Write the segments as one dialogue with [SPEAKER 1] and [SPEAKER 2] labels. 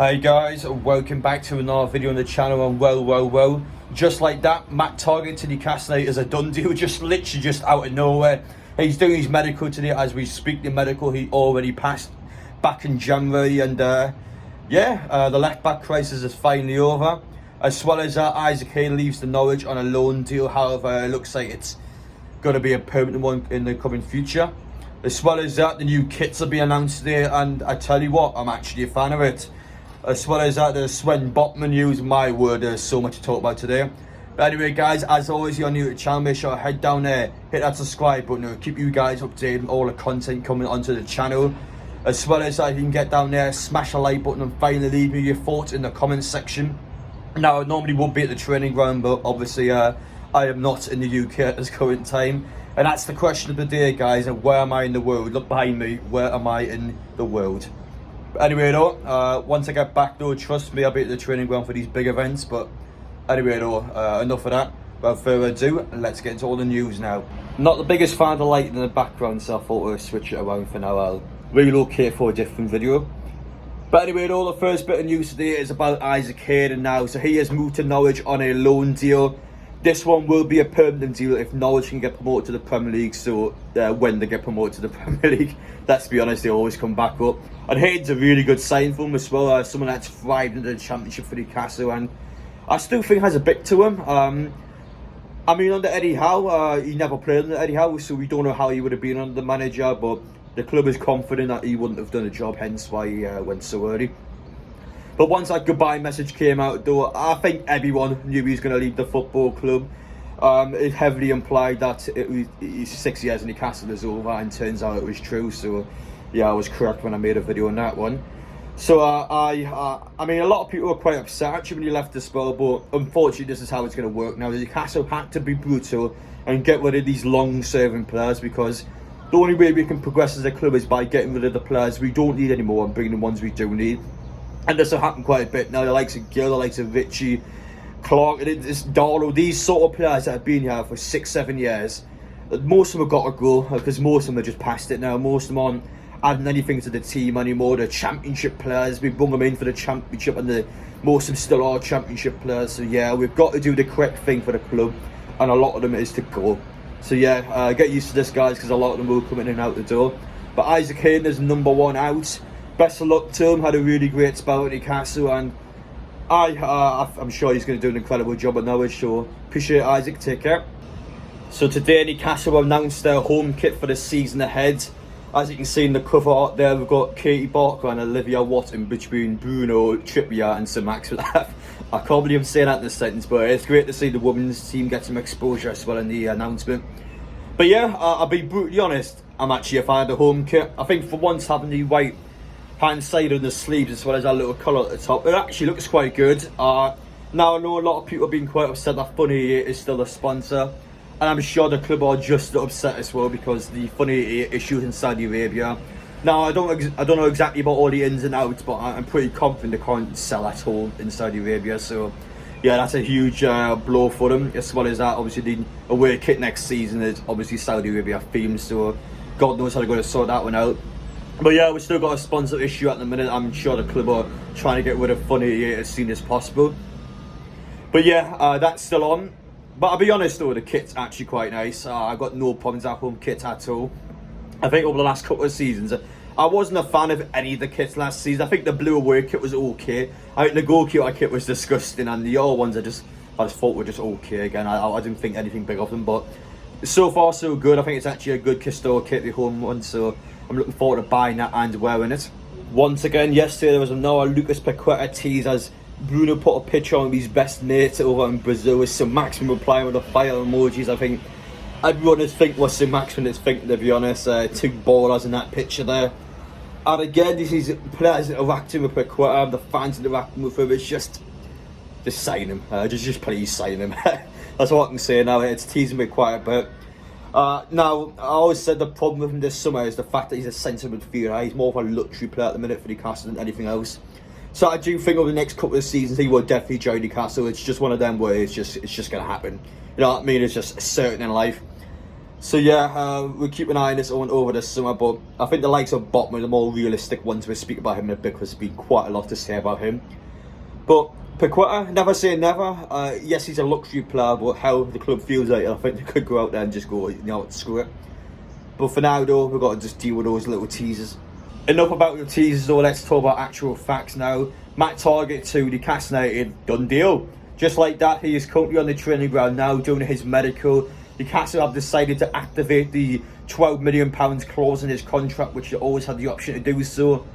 [SPEAKER 1] Hey guys, welcome back to another video on the channel. And well, just like that, Targett to Newcastle United is a done deal, just literally just out of nowhere. He's doing his medical today as we speak. The medical he already passed back in January, and the left back crisis is finally over. As well as Isaac Hayden leaves the Norwich on a loan deal. However, it looks like it's going to be a permanent one in the coming future. As well as that, the new kits will be announced today, and I tell you what, I'm actually a fan of it. As well as that, the Sven Botman news. My word, there's so much to talk about today. But anyway, guys, as always, you're new to the channel, make sure to head down there, hit that subscribe button. It'll keep you guys updated on all the content coming onto the channel. As well as that, you can get down there, smash the like button, and finally leave me your thoughts in the comments section. Now, I normally would be at the training ground, but obviously I am not in the UK at this current time. And that's the question of the day, guys. And where am I in the world? Look behind me. Where am I in the world? But anyway, though, once I get back, though, trust me, I'll be at the training ground for these big events. But anyway, though, enough of that. Without further ado, let's get into all the news now. Not the biggest fan of the light in the background, so I thought we'd switch it around for now. I'll relocate for a different video. But anyway, though, the first bit of news today is about Isaac Hayden now. So he has moved to Norwich on a loan deal. This one will be a permanent deal if Norwich can get promoted to the Premier League. So when they get promoted to the Premier League, let's be honest, they always come back up. And Hayden's a really good sign for him as well. Someone that's thrived in the Championship for Newcastle, and I still think has a bit to him. I mean, under Eddie Howe, he never played under Eddie Howe, so we don't know how he would have been under the manager. But the club is confident that he wouldn't have done a job, hence why he went so early. But once that goodbye message came out, though, I think everyone knew he was going to leave the football club. It heavily implied that his 6 years in Newcastle is over, and turns out it was true. So, yeah, I was correct when I made a video on that one. So, I mean, a lot of people were quite upset actually when he left the spell, but unfortunately, this is how it's going to work now. Newcastle had to be brutal and get rid of these long-serving players, because the only way we can progress as a club is by getting rid of the players we don't need anymore and bringing the ones we do need. And this will happen quite a bit now. The likes of Gill, the likes of Richie, Clark, Darlow, these sort of players that have been here for 6-7 years, most of them have got to go, because most of them are just past it now. Most of them aren't adding anything to the team anymore. The Championship players, we bring them in for the Championship, and most of them still are Championship players. So yeah, we've got to do the correct thing for the club, and a lot of them is to go. So yeah, get used to this, guys, because a lot of them will come in and out the door. But Isaac Hayden is #1 out. Best of luck to him. Had a really great spell at Newcastle, and I'm sure he's going to do an incredible job at Norwich. So appreciate Isaac. Take care. So today Newcastle announced their home kit for the season ahead. As you can see in the cover art there, we've got Katie Barker and Olivia Watt in between Bruno, Trippier and Sir Max. I can't believe I'm saying that in this sentence, but it's great to see the women's team get some exposure as well in the announcement. But yeah, I'll be brutally honest, I'm actually a fan of the home kit. I think for once having the white hand side on the sleeves as well as that little colour at the top, it actually looks quite good. Now I know a lot of people have been quite upset that Funny is still a sponsor, and I'm sure the club are just upset as well because the Funny issues in Saudi Arabia. Now I don't know exactly about all the ins and outs, but I'm pretty confident they can't sell at all in Saudi Arabia. So yeah, that's a huge blow for them. As well as that, obviously the away kit next season is obviously Saudi Arabia themed, so God knows how they're going to sort that one out. But yeah, we've still got a sponsor issue at the minute. I'm sure the club are trying to get rid of Funny as soon as possible. But yeah, that's still on. But I'll be honest though, the kit's actually quite nice. I've got no problems at home kit at all. I think over the last couple of seasons, I wasn't a fan of any of the kits last season. I think the blue away kit was okay. I think the goalkeeper kit was disgusting, and the other ones I just thought were just okay again. I didn't think anything big of them, but so far so good. I think it's actually a good Castore kit, the home one, so I'm looking forward to buying that and wearing it. Once again, yesterday there was another Lucas Paqueta tease as Bruno put a picture on his best mates over in Brazil with Sir Max replying with the fire emojis. I think everyone is thinking what Sir Max is thinking, to be honest. Two ballers in that picture there. And again, this is players interacting with Paqueta, the fans interacting with him. It's just sign him. Just please sign him. That's what I can say now. It's teasing me quite a bit. Now, I always said the problem with him this summer is the fact that he's a centre midfielder. He's more of a luxury player at the minute for Newcastle than anything else. So I do think over the next couple of seasons he will definitely join Newcastle. It's just one of them where it's just going to happen. You know what I mean? It's just certain in life. So yeah, we'll keep an eye on this one over the summer, but I think the likes of Botman are the more realistic ones to speak about him in a bit, because there's been quite a lot to say about him. But Paqueta, never say never. Yes, he's a luxury player, but how the club feels like it, I think they could go out there and just go, you know, screw it. But for now though, we've got to just deal with those little teasers. Enough about the teasers though, let's talk about actual facts now. Matt Targett to Newcastle United, done deal. Just like that, he is currently on the training ground now doing his medical. Newcastle have decided to activate the £12 million clause in his contract, which they always had the option to do so.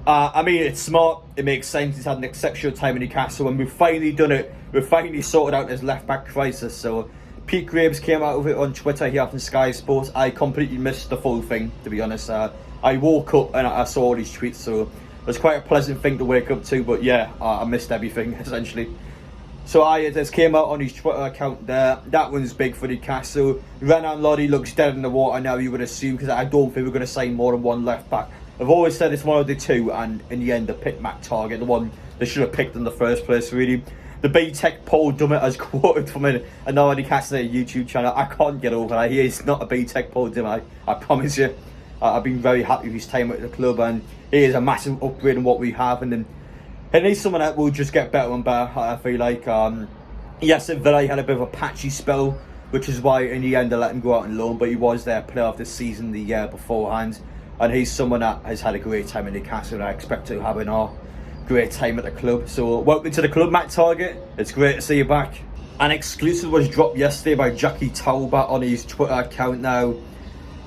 [SPEAKER 1] I mean, it's smart, it makes sense. He's had an exceptional time in Newcastle, and we've finally done it. We've finally sorted out his left-back crisis. So Pete Graves came out of it on Twitter here from Sky Sports. I completely missed the full thing, to be honest. I woke up and I saw all these tweets, so it was quite a pleasant thing to wake up to. But yeah, I missed everything, essentially. So it just came out on his Twitter account there. That one's big for Newcastle. Renan Lodi looks dead in the water now, you would assume, because I don't think we're going to sign more than one left back. I've always said it's one of the two, and in the end they picked Matt Targett, the one they should have picked in the first place, really. The B-Tech Paul Dummett has quoted from another Newcastle YouTube channel. I can't get over that. He is not a B-Tech Paul Dummett, I promise you. I've been very happy with his time at the club, and he is a massive upgrade in what we have. And he's someone that will just get better and better, I feel like. Yes, at Villa he had a bit of a patchy spell, which is why in the end they let him go out on loan, but he was their player of the season the year beforehand. And he's someone that has had a great time in Newcastle, and I expect to have a great time at the club. So welcome to the club, Matt Targett. It's great to see you back. An exclusive was dropped yesterday by Jackie Talbot on his Twitter account now.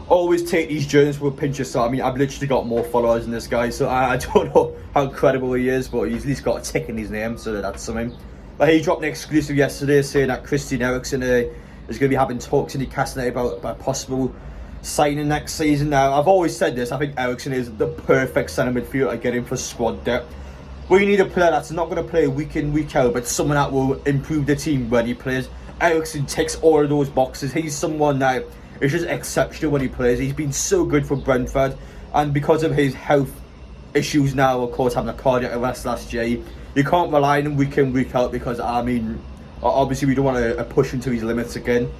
[SPEAKER 1] Always take these journeys with a pinch of salt. I mean, I've literally got more followers than this guy, so I don't know how credible he is, but he's at least got a tick in his name, so that's something. But he dropped an exclusive yesterday saying that Christian Eriksen is going to be having talks in Newcastle about possible signing next season. Now, I've always said this, I think Erickson is the perfect centre midfielder to get in for squad depth. We need a player that's not going to play week in, week out, but someone that will improve the team when he plays. Erickson ticks all of those boxes. He's someone that is just exceptional when he plays. He's been so good for Brentford, and because of his health issues now, of course, having a cardiac arrest last year, you can't rely on him week in, week out, because, I mean, obviously we don't want to push him to his limits again.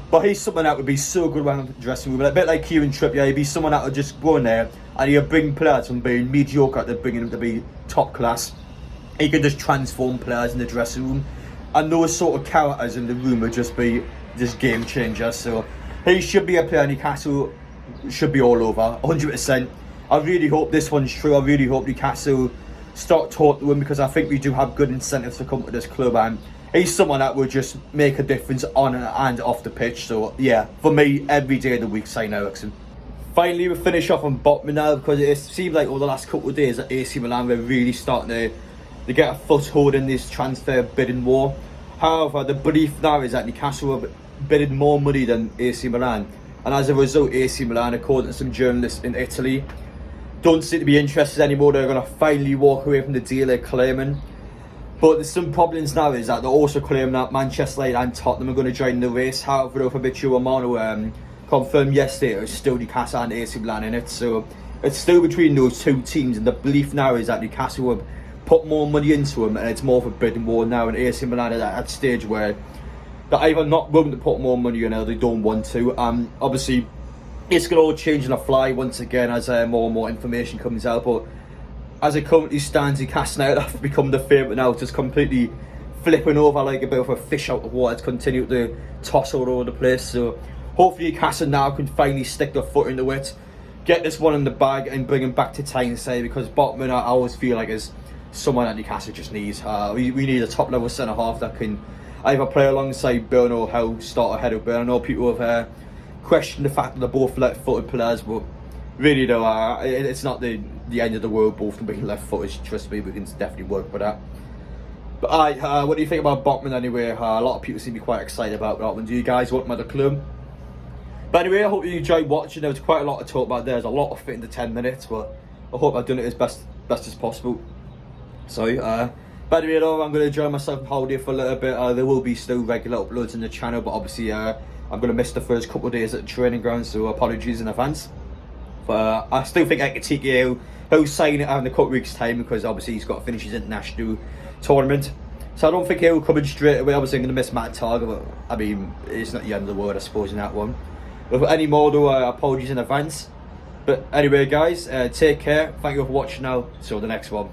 [SPEAKER 1] But he's someone that would be so good around the dressing room. A bit like Kieran Trippier, he'd be someone that would just go in there and he'll bring players from being mediocre to bringing them to be top class. He can just transform players in the dressing room. And those sort of characters in the room would just be just game changers. So he should be a player Newcastle should be all over, 100%. I really hope this one's true. I really hope Newcastle start talking to him, because I think we do have good incentives to come to this club, and he's someone that will just make a difference on and off the pitch. So yeah, for me, every day of the week, sign Erickson. Finally, we finish off on Botman now, because it seems like over the last couple of days at AC Milan, we're really starting to get a foothold in this transfer bidding war. However, the belief now is that Newcastle are bidding more money than AC Milan, and as a result, AC Milan, according to some journalists in Italy, don't seem to be interested anymore. They're going to finally walk away from the deal they're claiming. But there's some problems now, is that they're also claiming that Manchester United and Tottenham are going to join the race. However, Fabrizio Romano confirmed yesterday it was still Newcastle and AC Milan in it. So it's still between those two teams, and the belief now is that Newcastle will put more money into them, and it's more of a bidding war now, and AC Milan at that stage where they're either not willing to put more money in or they don't want to. Obviously, it's going to all change on the fly once again as more and more information comes out, but as it currently stands, Newcastle United have become the favourite now, just completely flipping over like a bit of a fish out of water. It's continued to toss all over the place. So hopefully Newcastle now can finally stick their foot into it, get this one in the bag and bring him back to Tyneside, because Botman, I always feel like, is someone that Newcastle just needs. We need a top level centre half that can either play alongside Burn or Howe, start ahead of Burn. I know people have questioned the fact that they're both left-footed players, but really though, it's not the end of the world, both being left-footed. Trust me, we can definitely work with that. But what do you think about Botman anyway? A lot of people seem to be quite excited about Botman. Do you guys want him at the club? But anyway, I hope you enjoyed watching. There was quite a lot to talk about there. There's a lot to fit into 10 minutes, but I hope I've done it as best as possible. So, but anyway, though, I'm going to enjoy myself on holiday for a little bit. There will be still regular uploads on the channel, but obviously I'm going to miss the first couple of days at the training ground, so apologies in advance. But I still think Ekitike he'll sign it out in a couple of weeks' time, because obviously he's got to finish his international tournament. So I don't think he'll come in straight away. Obviously I'm going to miss Matt Targett, but I mean, it's not the end of the world, I suppose, in that one. With any more though, apologies in advance. But anyway guys, take care, thank you for watching now, till the next one.